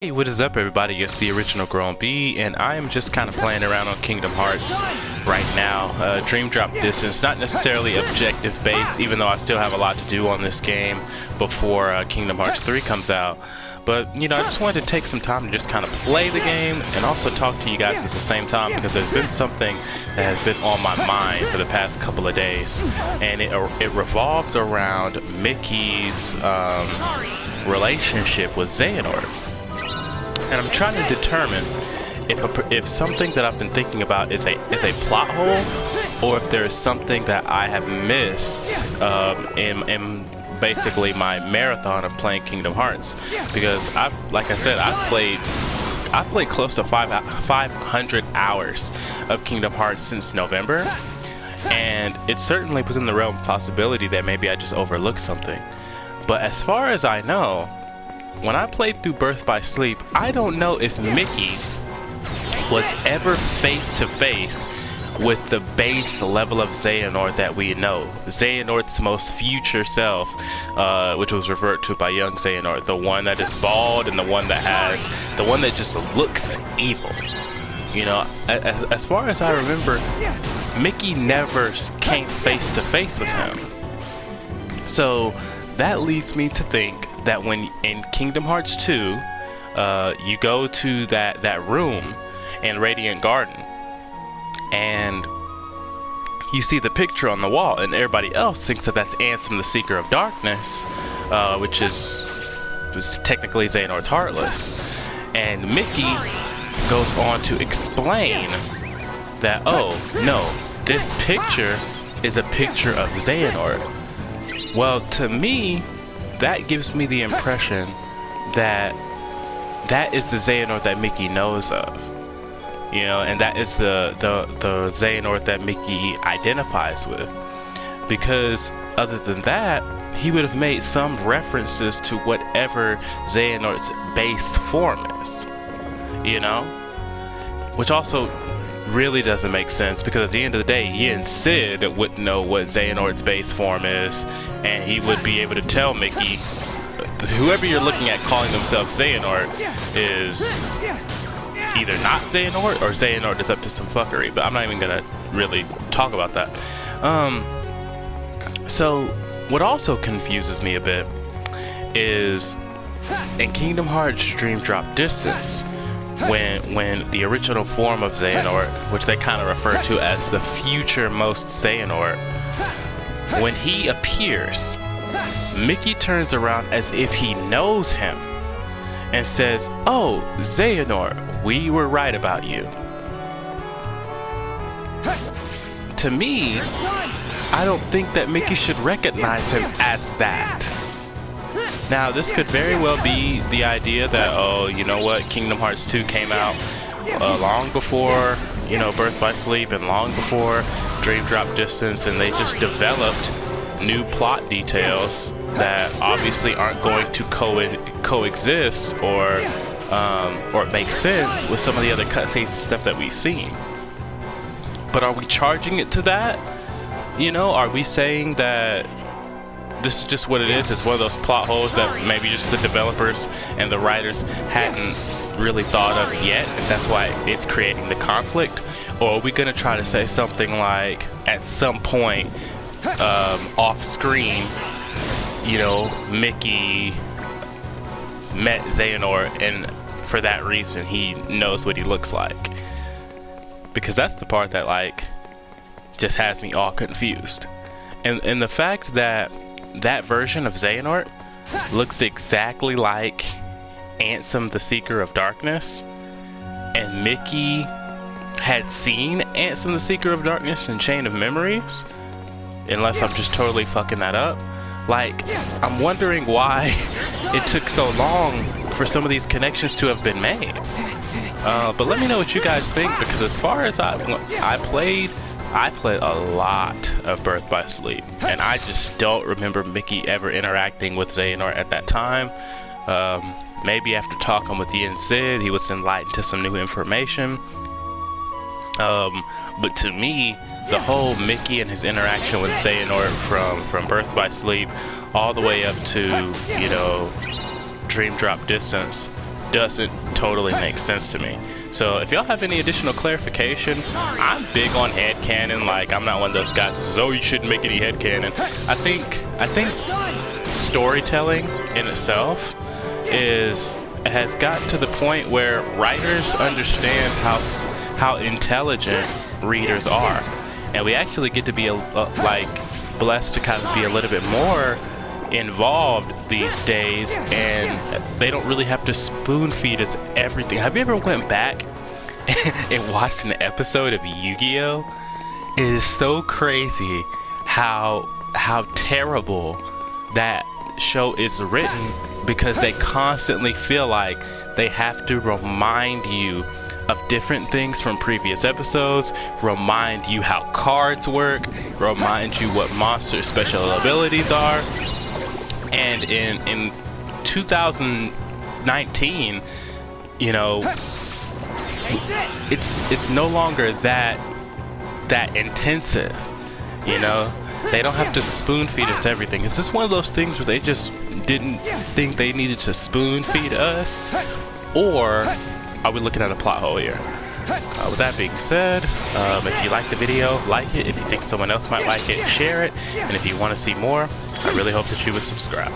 Hey, what is up everybody? It's the original Grown B, and I am just kind of playing around on Kingdom Hearts right now. Dream drop distance, not necessarily objective based, even though I still have a lot to do on this game before Kingdom Hearts 3 comes out. But, you know, I just wanted to take some time to just kind of play the game and also talk to you guys at the same time, because there's been something that has been on my mind for the past couple of days, and it revolves around Mickey's relationship with Xehanort. And I'm trying to determine if something that I've been thinking about is a plot hole, or if there is something that I have missed in basically my marathon of playing Kingdom Hearts. Because like I said, I've played close to 500 hours of Kingdom Hearts since November, and it's certainly within the realm of possibility that maybe I just overlooked something. But as far as I know, when I played through Birth by Sleep, I don't know if Mickey was ever face to face with the base level of Xehanort that we know. Xehanort's most future self, which was referred to by young Xehanort, the one that is bald and the one that just looks evil. You know, as far as I remember, Mickey never came face to face with him. So that leads me to think that when in Kingdom Hearts 2, you go to that room in Radiant Garden, and you see the picture on the wall, and everybody else thinks that that's Ansem, the Seeker of Darkness, which was technically Xehanort's Heartless. And Mickey goes on to explain that, oh no, this picture is a picture of Xehanort. Well, to me, that gives me the impression that that is the Xehanort that Mickey knows of. You know, and that is the Xehanort that Mickey identifies with. Because other than that, he would have made some references to whatever Xehanort's base form is. You know? Which also really doesn't make sense, because at the end of the day, Yin Sid wouldn't know what Xehanort's base form is, and he would be able to tell Mickey, whoever you're looking at calling themselves Xehanort is either not Xehanort, or Xehanort is up to some fuckery. But I'm not even gonna really talk about that. So what also confuses me a bit is in Kingdom Hearts Dream Drop Distance, when the original form of Xehanort, which they kind of refer to as the future most Xehanort, when he appears, Mickey turns around as if he knows him and says, "Oh, Xehanort, we were right about you." To me, I don't think that Mickey should recognize him as that. Now, this could very well be the idea that, oh, you know what, Kingdom Hearts 2 came out long before, you know, Birth by Sleep, and long before Dream Drop Distance, and they just developed new plot details that obviously aren't going to coexist or make sense with some of the other cutscenes stuff that we've seen. But are we charging it to that? You know, are we saying that this is just what it is? It's one of those plot holes that maybe just the developers and the writers hadn't really thought of yet, and that's why it's creating the conflict? Or are we gonna try to say something like, at some point off screen, you know, Mickey met Xehanort, and for that reason he knows what he looks like? Because that's the part that, like, just has me all confused. And the fact that that version of Xehanort looks exactly like Ansem, the Seeker of Darkness, and Mickey had seen Ansem, the Seeker of Darkness in Chain of Memories, unless I'm just totally fucking that up. Like, I'm wondering why it took so long for some of these connections to have been made. But let me know what you guys think, because as far as I played a lot of Birth by Sleep, and I just don't remember Mickey ever interacting with Xehanort at that time. Maybe after talking with Yin Sid, he was enlightened to some new information. But to me, the whole Mickey and his interaction with Xehanort from Birth by Sleep all the way up to, you know, Dream Drop Distance doesn't totally make sense to me. So if y'all have any additional clarification, I'm big on headcanon. Like, I'm not one of those guys who says, oh, you shouldn't make any headcanon. I think storytelling in itself has got to the point where writers understand how intelligent readers are, and we actually get to be like blessed to kind of be a little bit more involved these days, and they don't really have to spoon feed us everything. Have you ever went back and watched an episode of Yu-Gi-Oh? It is so crazy how terrible that show is written, because they constantly feel like they have to remind you of different things from previous episodes, remind you how cards work, remind you what monster special abilities are. And in 2019, you know, it's no longer that intensive, you know. They don't have to spoon feed us everything. Is this one of those things where they just didn't think they needed to spoon feed us? Or are we looking at a plot hole here? With that being said, if you like the video, like it. If you think someone else might like it, share it. And if you want to see more, I really hope that you would subscribe.